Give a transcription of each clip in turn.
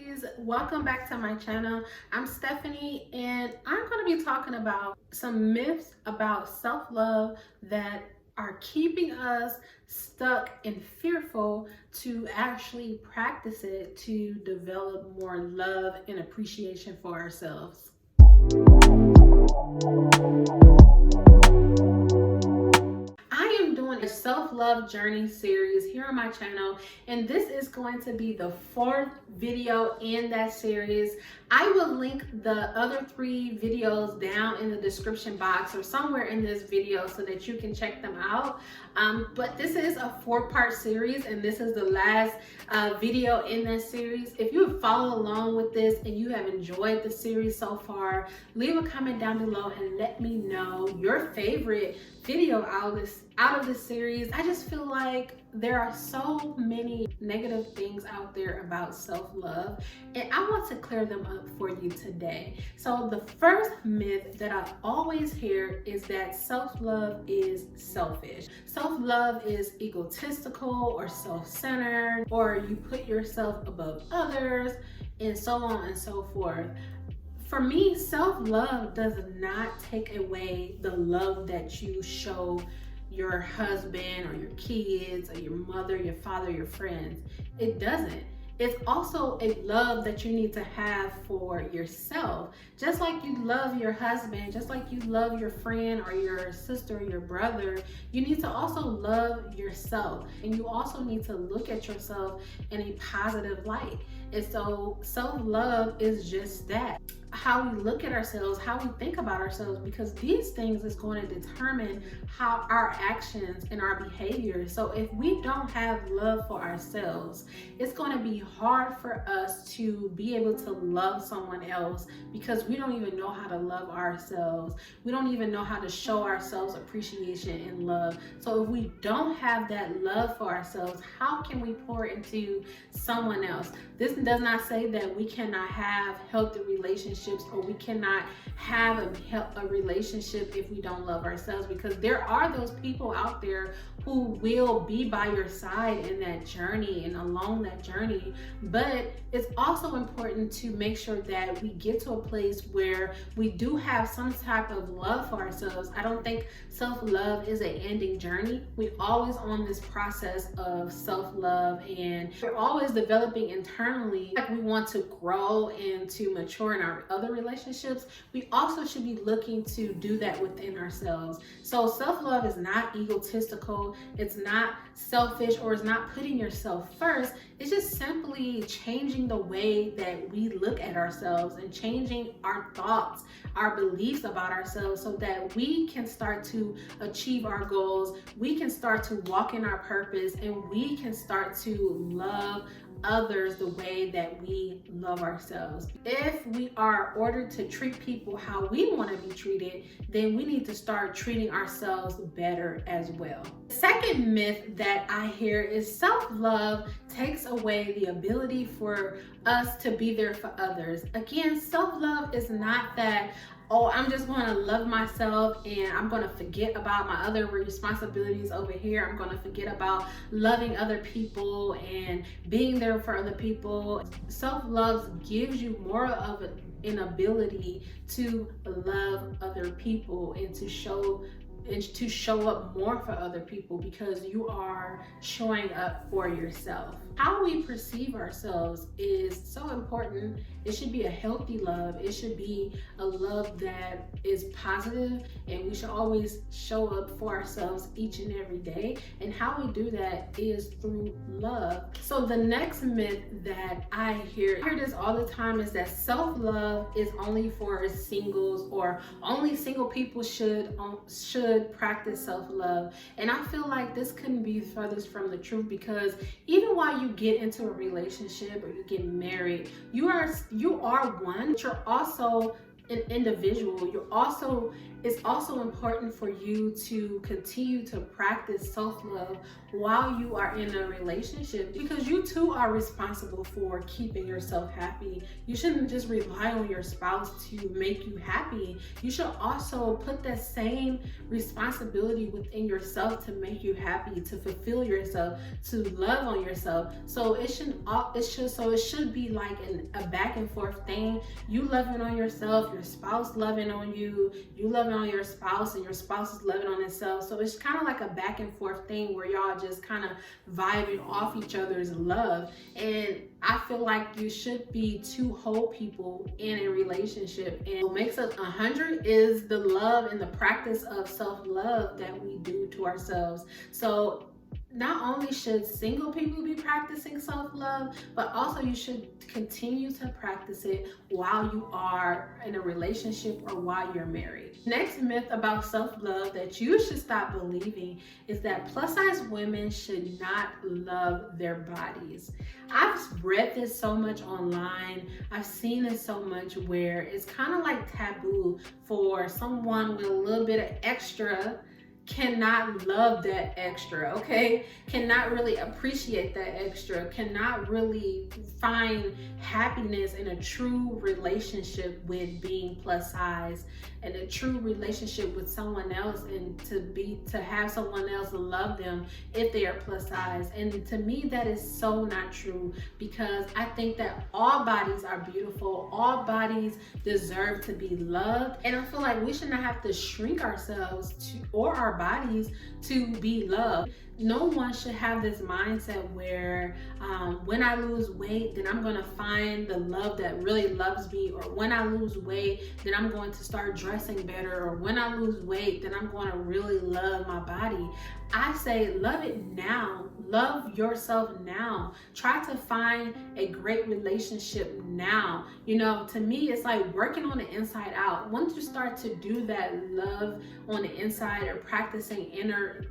besties, welcome back to my channel. I'm Stephanie and I'm going to be talking about some myths about self-love that are keeping us stuck and fearful to actually practice it to develop more love and appreciation for ourselves. I am doing a self-love journey series here on my channel, and this is going to be the fourth video in that series. I will link the other 3 videos down in the description box or somewhere in this video so that you can check them out. But this is a 4-part series, and this is the last video in that series. If you have followed along with this and you have enjoyed the series so far, leave a comment down below and let me know your favorite video out of this series. I just feel like there are so many negative things out there about self-love, and I want to clear them up for you today. So the first myth that I always hear is that self-love is selfish. Self-love is egotistical or self-centered, or you put yourself above others, and so on and so forth. For me, self-love does not take away the love that you show your husband or your kids or your mother, your father, your friends. It doesn't. It's also a love that you need to have for yourself. Just like you love your husband, just like you love your friend or your sister or your brother, you need to also love yourself. And you also need to look at yourself in a positive light. And so self-love is just that. How we look at ourselves, how we think about ourselves, because these things is going to determine how our actions and our behavior. So if we don't have love for ourselves, it's going to be hard for us to be able to love someone else, because we don't even know how to love ourselves. We don't even know how to show ourselves appreciation and love. So if we don't have that love for ourselves, how can we pour into someone else? This does not say that we cannot have healthy relationships or we cannot have a relationship if we don't love ourselves, because there are those people out there who will be by your side in that journey and along that journey. But it's also important to make sure that we get to a place where we do have some type of love for ourselves. I don't think self-love is an ending journey. We're always on this process of self-love, and we're always developing internally. Like we want to grow and to mature in our other relationships, we also should be looking to do that within ourselves. So self-love is not egotistical, it's not selfish, or it's not putting yourself first. It's just simply changing the way that we look at ourselves and changing our thoughts, our beliefs about ourselves, so that we can start to achieve our goals, we can start to walk in our purpose, and we can start to love others the way that we love ourselves. If we are ordered to treat people how we want to be treated, then we need to start treating ourselves better as well. The second myth that I hear is self-love takes away the ability for us to be there for others. Again, self-love is not that, oh, I'm just going to love myself and I'm going to forget about my other responsibilities over here. I'm going to forget about loving other people and being there for other people. Self-love gives you more of an ability to love other people and to show up more for other people, because you are showing up for yourself. How we perceive ourselves is so important. It should be a healthy love. It should be a love that is positive, and we should always show up for ourselves each and every day. And how we do that is through love. So the next myth that I hear this all the time is that self-love is only for singles, or only single people should practice self-love. And I feel like this couldn't be furthest from the truth, because even while you get into a relationship or you get married, you are one, but you're also an individual, it's also important for you to continue to practice self-love while you are in a relationship, because you too are responsible for keeping yourself happy. You shouldn't just rely on your spouse to make you happy. You should also put that same responsibility within yourself to make you happy, to fulfill yourself, to love on yourself. So it should be like a back and forth thing. You loving on yourself, your spouse loving on you, you loving on your spouse, and your spouse is loving on itself. So it's kind of like a back and forth thing where y'all just kind of vibing off each other's love. And I feel like you should be two whole people in a relationship. And what makes us 100 is the love and the practice of self-love that we do to ourselves. So not only should single people be practicing self-love, but also you should continue to practice it while you are in a relationship or while you're married. Next myth about self-love that you should stop believing is that plus-size women should not love their bodies. I've read this so much online. I've seen it so much where it's kind of like taboo for someone with a little bit of extra cannot love that extra, okay? Cannot really appreciate that extra, cannot really find happiness in a true relationship with being plus size, and a true relationship with someone else, and to have someone else love them if they are plus size. And to me, that is so not true, because I think that all bodies are beautiful, all bodies deserve to be loved, and I feel like we should not have to shrink ourselves or our bodies to be loved. No one should have this mindset where when I lose weight, then I'm gonna find the love that really loves me, or when I lose weight, then I'm going to start dressing better, or when I lose weight, then I'm going to really love my body. I say love it now. Love yourself now. Try to find a great relationship now. You know, to me, it's like working on the inside out. Once you start to do that love on the inside, or practicing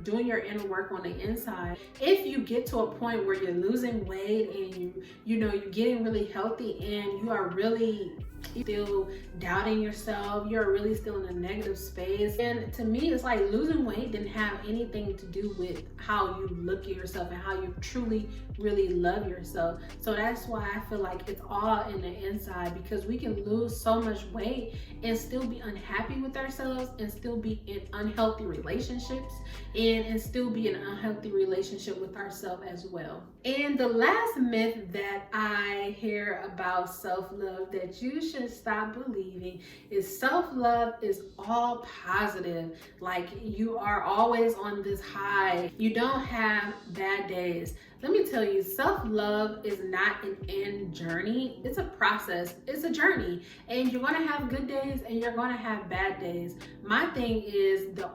doing your inner work on the inside, if you get to a point where you're losing weight and you're getting really healthy, and you are really still doubting yourself, you're really still in a negative space, and to me, it's like losing weight didn't have anything to do with how you look at yourself and how you truly really love yourself. So that's why I feel like it's all in the inside, because we can lose so much weight and still be unhappy with ourselves, and still be in unhealthy relationships, and still be in an unhealthy relationship with ourselves as well. And the last myth that I hear about self-love that you should stop believing is self-love is all positive. Like you are always on this high. You don't have bad days. Let me tell you, self-love is not an end journey. It's a process. It's a journey. And you're going to have good days and you're going to have bad days. My thing is the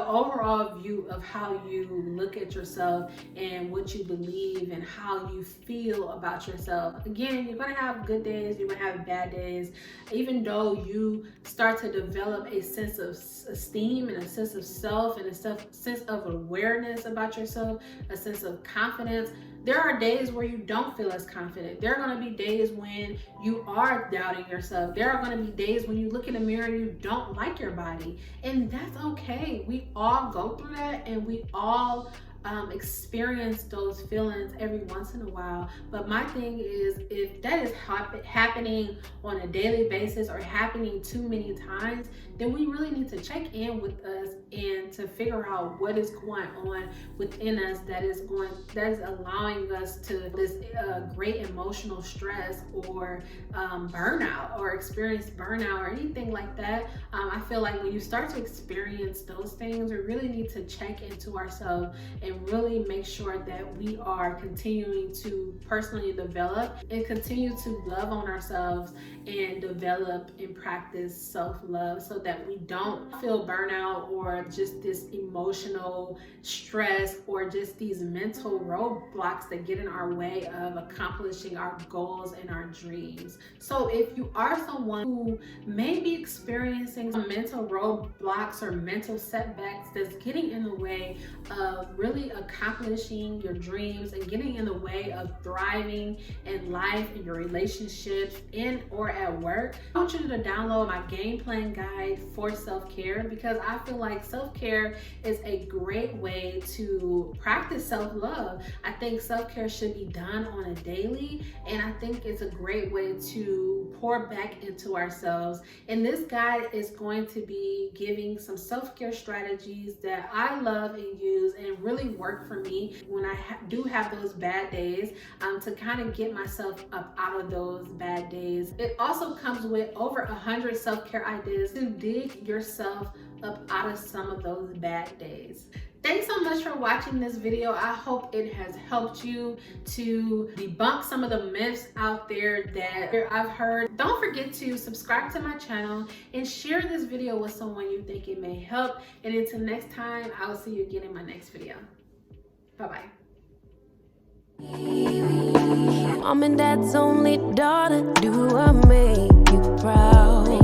overall view of how you look at yourself and what you believe and how you feel about yourself. Again, you're going to have good days. You're going to have bad days. Even though you start to develop a sense of esteem and a sense of self and a sense of awareness about yourself, a sense of confidence, there are days where you don't feel as confident. There are going to be days when you are doubting yourself. There are going to be days when you look in the mirror and you don't like your body. And that's okay. We all go through that, and we all experience those feelings every once in a while. But my thing is, if that is happening on a daily basis or happening too many times, then we really need to check in with us and to figure out what is going on within us that is allowing us to this great emotional stress or burnout, or experience burnout or anything like that. I feel like when you start to experience those things, we really need to check into ourselves and really make sure that we are continuing to personally develop and continue to love on ourselves and develop and practice self-love, so that we don't feel burnout or just this emotional stress or just these mental roadblocks that get in our way of accomplishing our goals and our dreams. So if you are someone who may be experiencing some mental roadblocks or mental setbacks that's getting in the way of really really accomplishing your dreams and getting in the way of thriving in life, in your relationships, in or at work, I want you to download my game plan guide for self-care, because I feel like self-care is a great way to practice self-love. I think self-care should be done on a daily, and I think it's a great way to pour back into ourselves. And this guide is going to be giving some self-care strategies that I love and use and really work for me when I do have those bad days, to kind of get myself up out of those bad days. It also comes with over 100 self-care ideas to dig yourself up out of some of those bad days. Thanks so much for watching this video. I hope it has helped you to debunk some of the myths out there that I've heard. Don't forget to subscribe to my channel and share this video with someone you think it may help. And until next time, I will see you again in my next video. Bye-bye. Mom and dad's only daughter, do I make you proud?